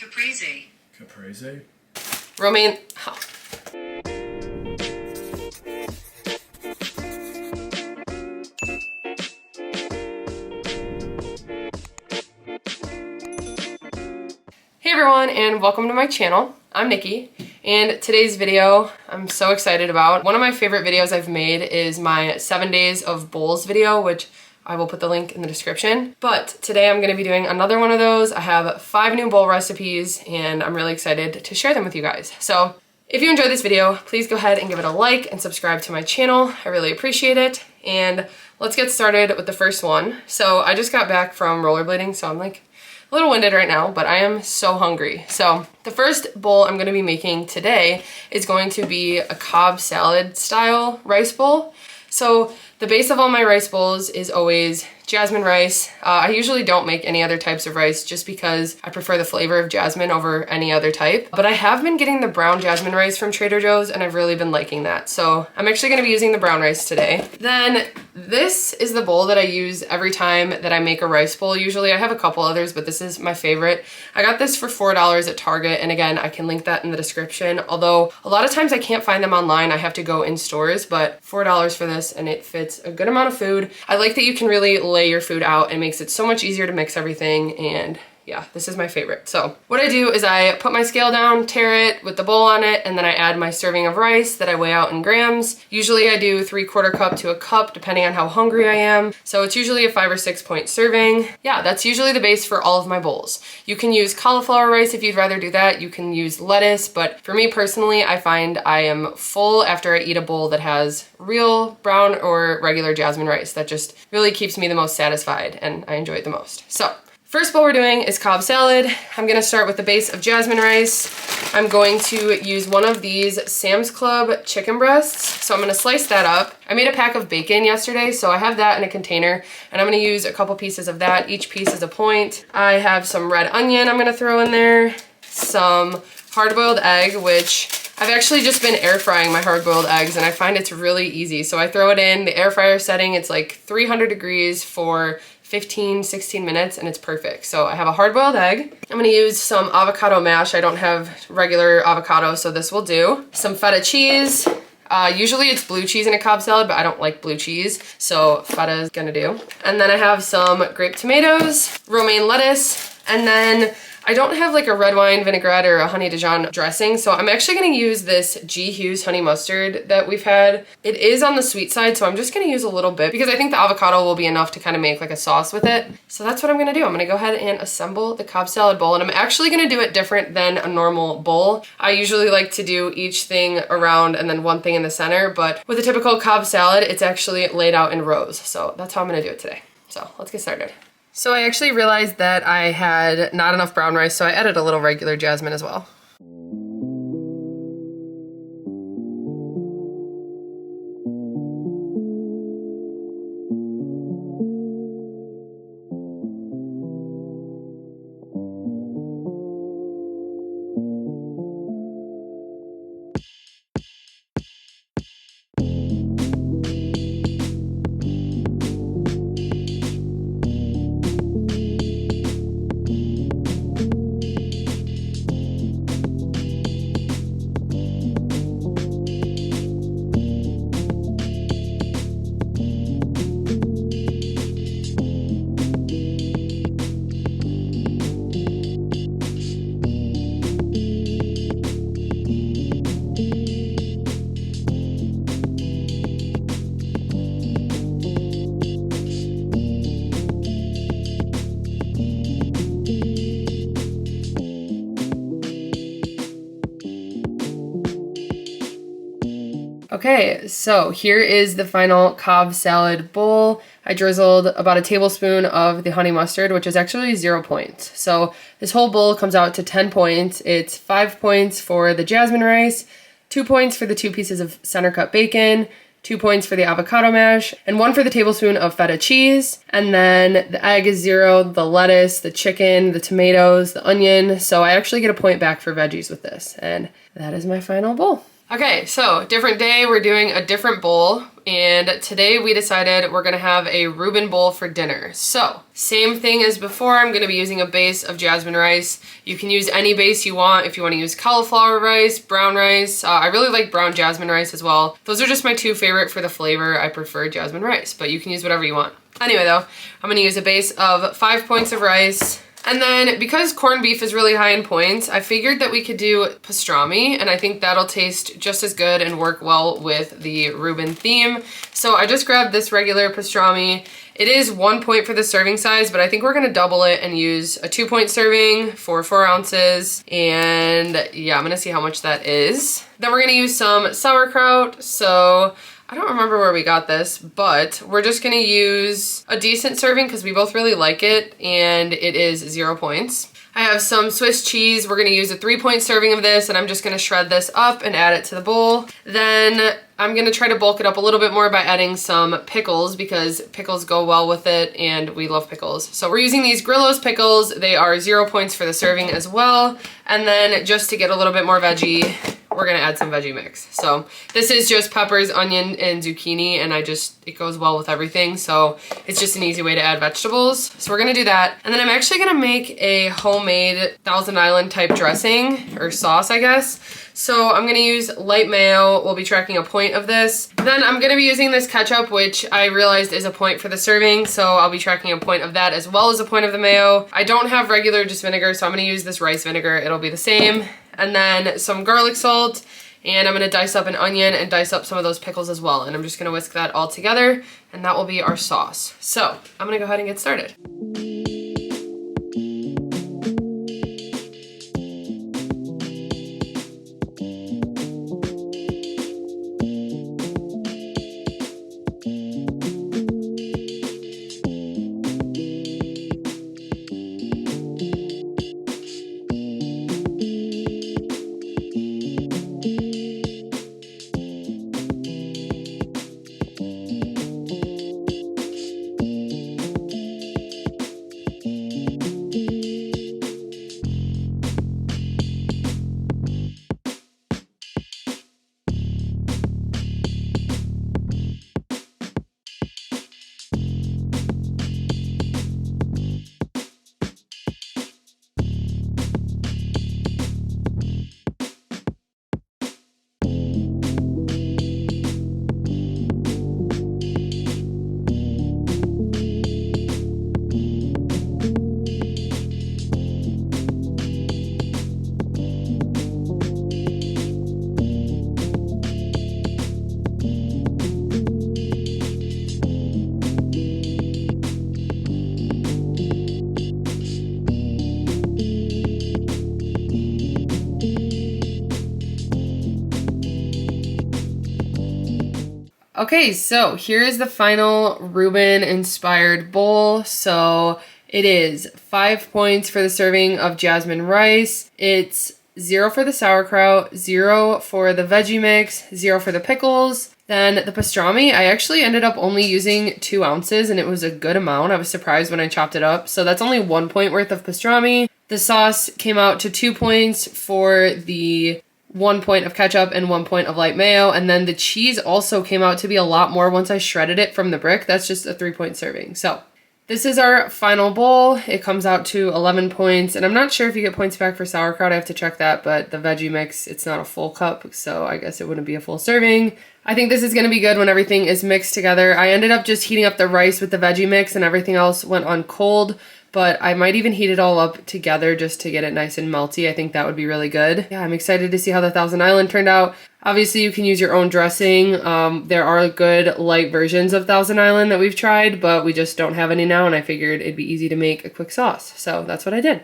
Caprese. Caprese? Romaine. Oh. Hey everyone, and welcome to my channel. I'm Nikki, and today's video I'm so excited about. One of my favorite videos I've made is my 7 days of bowls video, which I will put the link in the description. But today I'm gonna be doing another one of those. I have 5 new bowl recipes, and I'm really excited to share them with you guys. So if you enjoyed this video, please go ahead and give it a like and subscribe to my channel. I really appreciate it. And let's get started with the first one. So I just got back from rollerblading, so I'm like a little winded right now, but I am so hungry. So the first bowl I'm gonna be making today is going to be a Cobb salad style rice bowl. So the base of all my rice bowls is always jasmine rice. I usually don't make any other types of rice just because I prefer the flavor of jasmine over any other type. But I have been getting the brown jasmine rice from Trader Joe's, and I've really been liking that. So I'm actually gonna be using the brown rice today. Then this is the bowl that I use every time that I make a rice bowl. Usually I have a couple others, but this is my favorite. I got this for $4 at Target, and again, I can link that in the description. Although a lot of times I can't find them online, I have to go in stores, but $4 for this, and it fits a good amount of food. I like that you can really lay your food out. It makes it so much easier to mix everything, and yeah, this is my favorite. So what I do is I put my scale down, tare it with the bowl on it, and then I add my serving of rice that I weigh out in grams. Usually I do 3/4 cup to a cup depending on how hungry I am. So it's usually a 5 or 6 point serving. Yeah, that's usually the base for all of my bowls. You can use cauliflower rice if you'd rather do that. You can use lettuce, but for me personally, I find I am full after I eat a bowl that has real brown or regular jasmine rice. That just really keeps me the most satisfied, and I enjoy it the most. So first bowl we're doing is Cobb salad. I'm gonna start with the base of jasmine rice. I'm going to use one of these Sam's Club chicken breasts. So I'm gonna slice that up. I made a pack of bacon yesterday, so I have that in a container, and I'm gonna use a couple pieces of that. Each piece is a point. I have some red onion I'm gonna throw in there, some hard-boiled egg, which I've actually just been air frying my hard-boiled eggs, and I find it's really easy. So I throw it in the air fryer setting. It's like 300 degrees for 15, 16 minutes, and it's perfect. So I have a hard-boiled egg. I'm gonna use some avocado mash. I don't have regular avocado, so this will do. Some feta cheese. Usually it's blue cheese in a Cobb salad, but I don't like blue cheese, so feta is gonna do. And then I have some grape tomatoes, romaine lettuce, and then I don't have like a red wine vinaigrette or a honey Dijon dressing, so I'm actually gonna use this G. Hughes honey mustard that we've had. It is on the sweet side, so I'm just gonna use a little bit because I think the avocado will be enough to kind of make like a sauce with it. So that's what I'm gonna do. I'm gonna go ahead and assemble the Cobb salad bowl, and I'm actually gonna do it different than a normal bowl. I usually like to do each thing around and then one thing in the center, but with a typical Cobb salad, it's actually laid out in rows. So that's how I'm gonna do it today. So let's get started. So I actually realized that I had not enough brown rice, so I added a little regular jasmine as well. Okay, so here is the final Cobb salad bowl. I drizzled about a tablespoon of the honey mustard, which is actually 0 points. So this whole bowl comes out to 10 points. It's 5 points for the jasmine rice, 2 points for the 2 pieces of center cut bacon, 2 points for the avocado mash, and 1 for the tablespoon of feta cheese. And then the egg is 0, the lettuce, the chicken, the tomatoes, the onion. So I actually get a point back for veggies with this. And that is my final bowl. Okay, so different day, we're doing a different bowl, and today we decided we're gonna have a Reuben Bowl for dinner. So, same thing as before, I'm gonna be using a base of jasmine rice. You can use any base you want if you wanna use cauliflower rice, brown rice. I really like brown jasmine rice as well. Those are just my two favorite for the flavor. I prefer jasmine rice, but you can use whatever you want. Anyway though, I'm gonna use a base of 5 points of rice. And then because corned beef is really high in points, I figured that we could do pastrami, and I think that'll taste just as good and work well with the Reuben theme. So I just grabbed this regular pastrami. It is 1 point for the serving size, but I think we're gonna double it and use a 2-point serving for 4 ounces. And yeah, I'm gonna see how much that is. Then we're gonna use some sauerkraut. So I don't remember where we got this, but we're just gonna use a decent serving because we both really like it, and it is 0 points. I have some Swiss cheese. We're gonna use a 3-point serving of this, and I'm just gonna shred this up and add it to the bowl. Then I'm gonna try to bulk it up a little bit more by adding some pickles because pickles go well with it, and we love pickles. So we're using these Grillo's pickles. They are 0 points for the serving as well. And then just to get a little bit more veggie, we're gonna add some veggie mix. So this is just peppers, onion, and zucchini, and it goes well with everything. So it's just an easy way to add vegetables. So we're gonna do that. And then I'm actually gonna make a homemade Thousand Island type dressing, or sauce, I guess. So I'm gonna use light mayo. We'll be tracking a point of this. Then I'm gonna be using this ketchup, which I realized is a point for the serving. So I'll be tracking a point of that as well as a point of the mayo. I don't have regular just vinegar, so I'm gonna use this rice vinegar. It'll be the same. And then some garlic salt, and I'm gonna dice up an onion and dice up some of those pickles as well. And I'm just gonna whisk that all together, and that will be our sauce. So I'm gonna go ahead and get started. Okay, so here is the final Reuben inspired bowl. So it is 5 points for the serving of jasmine rice. It's 0 for the sauerkraut, 0 for the veggie mix, 0 for the pickles. Then the pastrami, I actually ended up only using 2 ounces, and it was a good amount. I was surprised when I chopped it up. So that's only 1 point worth of pastrami. The sauce came out to 2 points for the 1 point of ketchup and 1 point of light mayo. And then the cheese also came out to be a lot more once I shredded it from the brick. That's just a 3-point serving. So this is our final bowl. It comes out to 11 points. And I'm not sure if you get points back for sauerkraut. I have to check that. But the veggie mix, it's not a full cup, so I guess it wouldn't be a full serving. I think this is going to be good when everything is mixed together. I ended up just heating up the rice with the veggie mix, and everything else went on cold. But I might even heat it all up together just to get it nice and melty. I think that would be really good. Yeah, I'm excited to see how the Thousand Island turned out. Obviously, you can use your own dressing. There are good light versions of Thousand Island that we've tried, but we just don't have any now, and I figured it'd be easy to make a quick sauce. So that's what I did.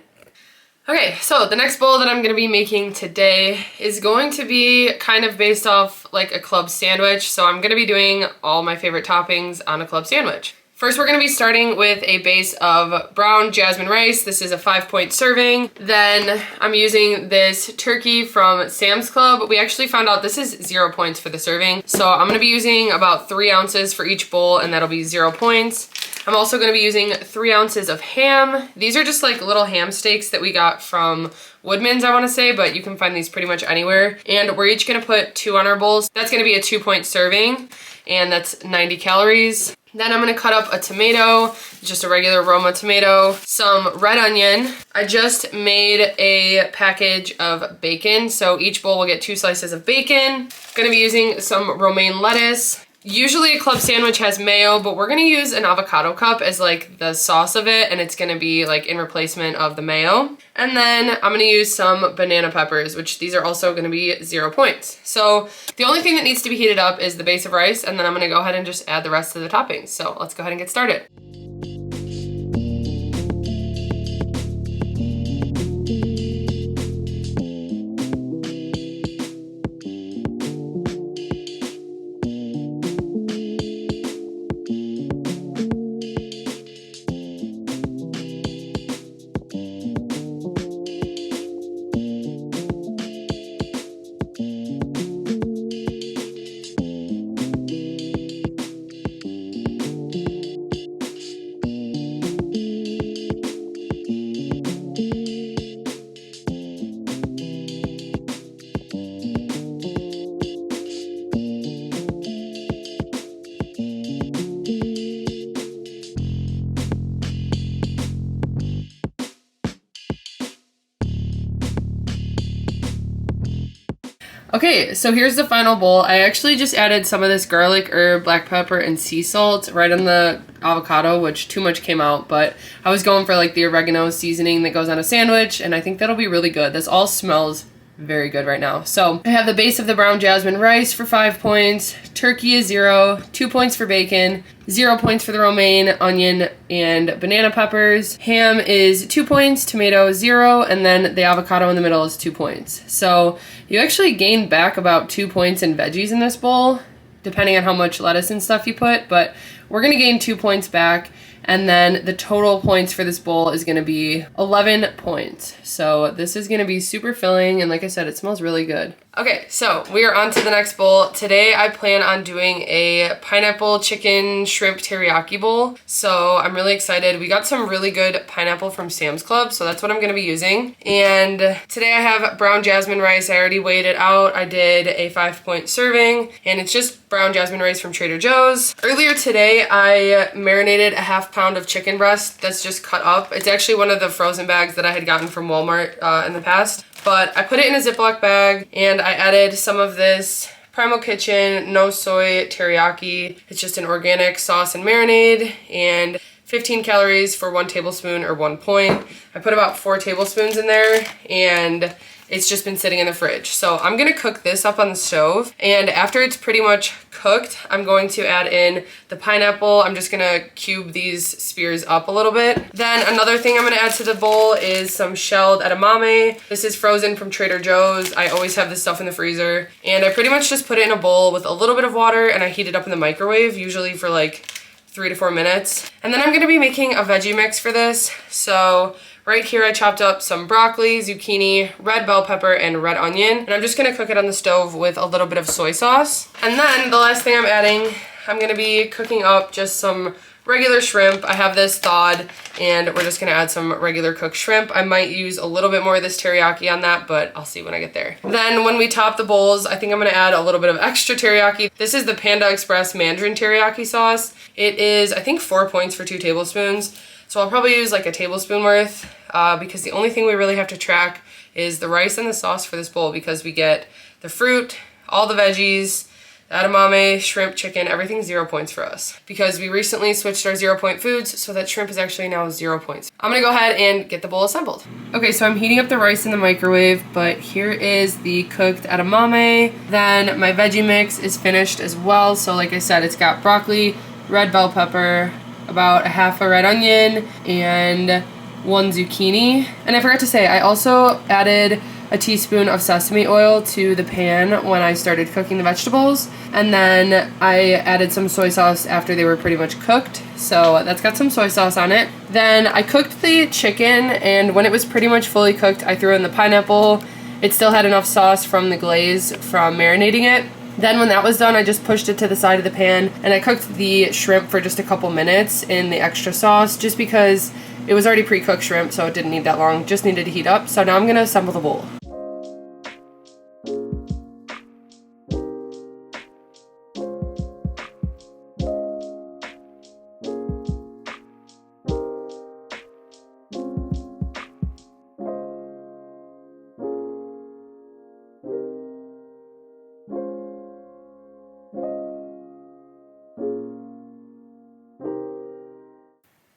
Okay, so the next bowl that I'm gonna be making today is going to be kind of based off like a club sandwich. So I'm gonna be doing all my favorite toppings on a club sandwich. First, we're gonna be starting with a base of brown jasmine rice. This is a 5-point serving. Then I'm using this turkey from Sam's Club. We actually found out this is 0 points for the serving. So I'm gonna be using about 3 ounces for each bowl, and that'll be 0 points. I'm also gonna be using 3 ounces of ham. These are just like little ham steaks that we got from Woodman's, I wanna say, but you can find these pretty much anywhere. And we're each gonna put 2 on our bowls. That's gonna be a 2-point serving, and that's 90 calories. Then I'm gonna cut up a tomato, just a regular Roma tomato, some red onion. I just made a package of bacon, so each bowl will get 2 slices of bacon. Gonna be using some romaine lettuce. Usually a club sandwich has mayo, but we're gonna use an avocado cup as like the sauce of it, and it's gonna be like in replacement of the mayo. And then I'm gonna use some banana peppers, which these are also gonna be 0 points. So the only thing that needs to be heated up is the base of rice, and then I'm gonna go ahead and just add the rest of the toppings. So let's go ahead and get started. Okay, so here's the final bowl. I actually just added some of this garlic, herb, black pepper, and sea salt right on the avocado, which too much came out, but I was going for like the oregano seasoning that goes on a sandwich, and I think that'll be really good. This all smells very good right now. So I have the base of the brown jasmine rice for 5 points, turkey is 0, 2 points for bacon, 0 points for the romaine, onion, and banana peppers. Ham is 2 points, tomato 0, and then the avocado in the middle is 2 points. So you actually gain back about 2 points in veggies in this bowl, depending on how much lettuce and stuff you put, but we're gonna gain 2 points back. And then the total points for this bowl is gonna be 11 points. So this is gonna be super filling, and like I said, it smells really good. Okay, so we are on to the next bowl. Today I plan on doing a pineapple chicken shrimp teriyaki bowl. So I'm really excited. We got some really good pineapple from Sam's Club, so that's what I'm gonna be using. And today I have brown jasmine rice. I already weighed it out. I did a 5-point serving, and it's just brown jasmine rice from Trader Joe's. Earlier today I marinated a half pound of chicken breast that's just cut up. It's actually one of the frozen bags that I had gotten from Walmart in the past. But I put it in a Ziploc bag, and I added some of this Primal Kitchen no soy teriyaki. It's just an organic sauce and marinade, and 15 calories for 1 tablespoon or 1 point. I put about 4 tablespoons in there, and it's just been sitting in the fridge. So I'm gonna cook this up on the stove, and after it's pretty much cooked, I'm going to add in the pineapple. I'm just gonna cube these spears up a little bit. Then another thing I'm gonna add to the bowl is some shelled edamame. This is frozen from Trader Joe's. I always have this stuff in the freezer, and I pretty much just put it in a bowl with a little bit of water, and I heat it up in the microwave, usually for like 3 to 4 minutes. And then I'm gonna be making a veggie mix for this. So right here I chopped up some broccoli, zucchini, red bell pepper, and red onion. And I'm just gonna cook it on the stove with a little bit of soy sauce. And then the last thing I'm adding, I'm gonna be cooking up just some regular shrimp. I have this thawed, and we're just gonna add some regular cooked shrimp. I might use a little bit more of this teriyaki on that, but I'll see when I get there. Then when we top the bowls, I think I'm gonna add a little bit of extra teriyaki. This is the Panda Express Mandarin teriyaki sauce. It is, I think, 4 points for 2 tablespoons. So I'll probably use like a tablespoon worth because the only thing we really have to track is the rice and the sauce for this bowl, because we get the fruit, all the veggies, the edamame, shrimp, chicken, everything's 0 points for us because we recently switched our 0-point foods, so that shrimp is actually now 0 points. I'm gonna go ahead and get the bowl assembled. Okay, so I'm heating up the rice in the microwave, but here is the cooked edamame. Then my veggie mix is finished as well. So like I said, it's got broccoli, red bell pepper, about a half a red onion, and 1 zucchini. And I forgot to say, I also added a teaspoon of sesame oil to the pan when I started cooking the vegetables. And then I added some soy sauce after they were pretty much cooked. So that's got some soy sauce on it. Then I cooked the chicken, and when it was pretty much fully cooked, I threw in the pineapple. It still had enough sauce from the glaze from marinating it. Then when that was done, I just pushed it to the side of the pan and I cooked the shrimp for just a couple minutes in the extra sauce just because it was already pre-cooked shrimp, so it didn't need that long, just needed to heat up. So now I'm gonna assemble the bowl.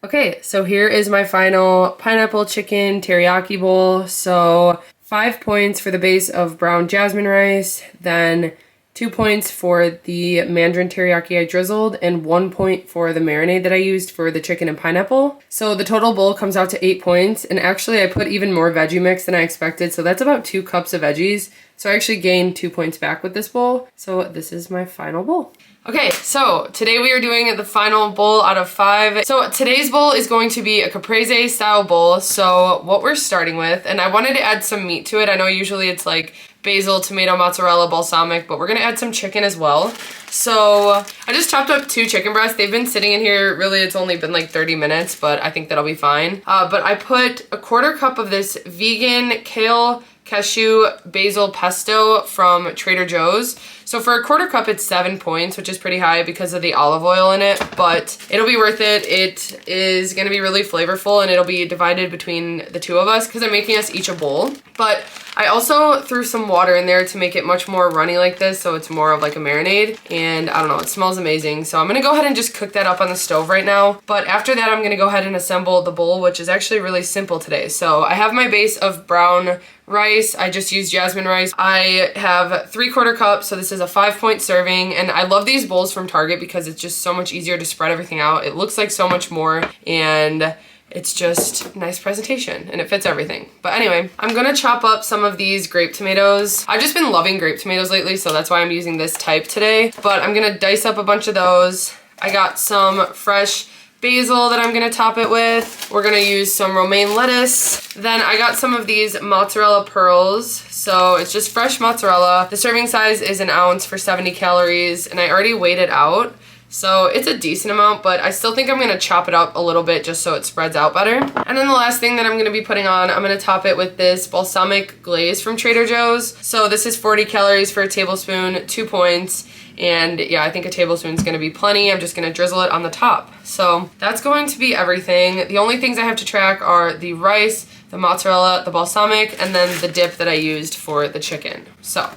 Okay, so here is my final pineapple chicken teriyaki bowl. So 5 points for the base of brown jasmine rice, then 2 points for the mandarin teriyaki I drizzled, and 1 point for the marinade that I used for the chicken and pineapple. So the total bowl comes out to 8 points, and actually I put even more veggie mix than I expected, so that's about 2 cups of veggies. So I actually gained 2 points back with this bowl. So this is my final bowl. Okay, so today we are doing the final bowl out of 5. So today's bowl is going to be a caprese style bowl. So what we're starting with, and I wanted to add some meat to it. I know usually it's like basil, tomato, mozzarella, balsamic, but we're gonna add some chicken as well. So I just chopped up 2 chicken breasts. They've been sitting in here, really it's only been like 30 minutes, but I think that'll be fine. But I put a 1/4 cup of this vegan kale, cashew, basil pesto from Trader Joe's. So for a 1/4 cup, it's 7 points, which is pretty high because of the olive oil in it, but it'll be worth it. It is gonna be really flavorful and it'll be divided between the 2 of us because I'm making us each a bowl. But I also threw some water in there to make it much more runny like this, so it's more of like a marinade, and I don't know, it smells amazing. So I'm gonna go ahead and just cook that up on the stove right now. But after that, I'm gonna go ahead and assemble the bowl, which is actually really simple today. So I have my base of brown rice. I just used jasmine rice. I have 3/4 cups, so this is a 5-point serving, and I love these bowls from Target because it's just so much easier to spread everything out. It looks like so much more, and it's just nice presentation and it fits everything. But anyway, I'm gonna chop up some of these grape tomatoes. I've just been loving grape tomatoes lately, so that's why I'm using this type today. But I'm gonna dice up a bunch of those. I got some fresh basil that I'm gonna top it with. We're gonna use some romaine lettuce. Then I got some of these mozzarella pearls. So it's just fresh mozzarella. The serving size is 1 ounce for 70 calories, and I already weighed it out. So it's a decent amount, but I still think I'm gonna chop it up a little bit just so it spreads out better. And then the last thing that I'm gonna be putting on, I'm gonna top it with this balsamic glaze from Trader Joe's. So this is 40 calories for a tablespoon, 2 points. And yeah, I think a tablespoon is gonna be plenty. I'm just gonna drizzle it on the top. So that's going to be everything. The only things I have to track are the rice, the mozzarella, the balsamic, and then the dip that I used for the chicken. So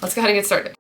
let's go ahead and get started.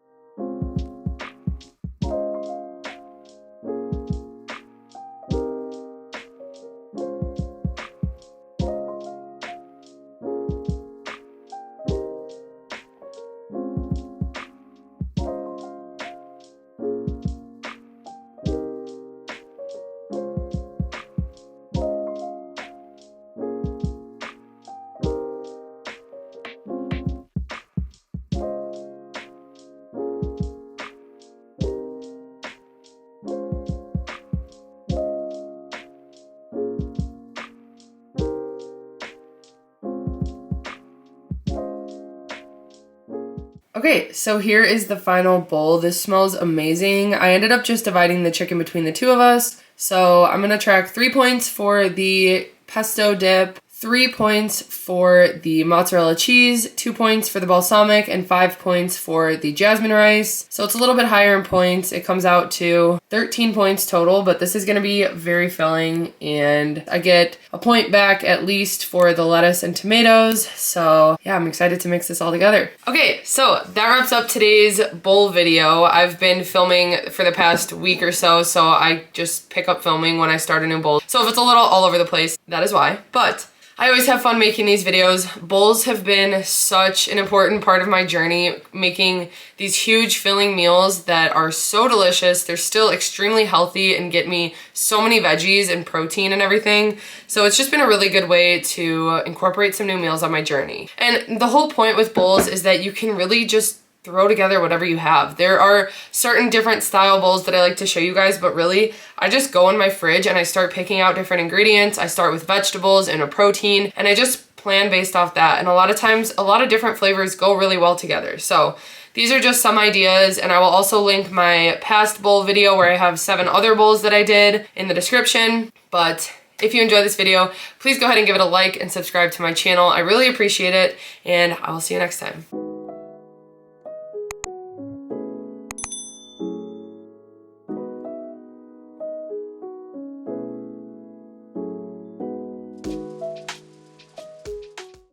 Okay, so here is the final bowl. This smells amazing. I ended up just dividing the chicken between the 2 of us. So I'm gonna track 3 points for the pesto dip, 3 points for the mozzarella cheese, 2 points for the balsamic, and 5 points for the jasmine rice. So it's a little bit higher in points. It comes out to 13 points total, but this is gonna be very filling, and I get a point back at least for the lettuce and tomatoes. So yeah, I'm excited to mix this all together. Okay, so that wraps up today's bowl video. I've been filming for the past week or so, so I just pick up filming when I start a new bowl. So if it's a little all over the place, that is why. But I always have fun making these videos. Bowls have been such an important part of my journey, making these huge filling meals that are so delicious. They're still extremely healthy and get me so many veggies and protein and everything. So it's just been a really good way to incorporate some new meals on my journey. And the whole point with bowls is that you can really just throw together whatever you have. There are certain different style bowls that I like to show you guys, but really I just go in my fridge and I start picking out different ingredients. I start with vegetables and a protein, and I just plan based off that. And a lot of times, a lot of different flavors go really well together. So these are just some ideas, and I will also link my past bowl video where I have 7 other bowls that I did in the description. But if you enjoyed this video, please go ahead and give it a like and subscribe to my channel. I really appreciate it, and I will see you next time.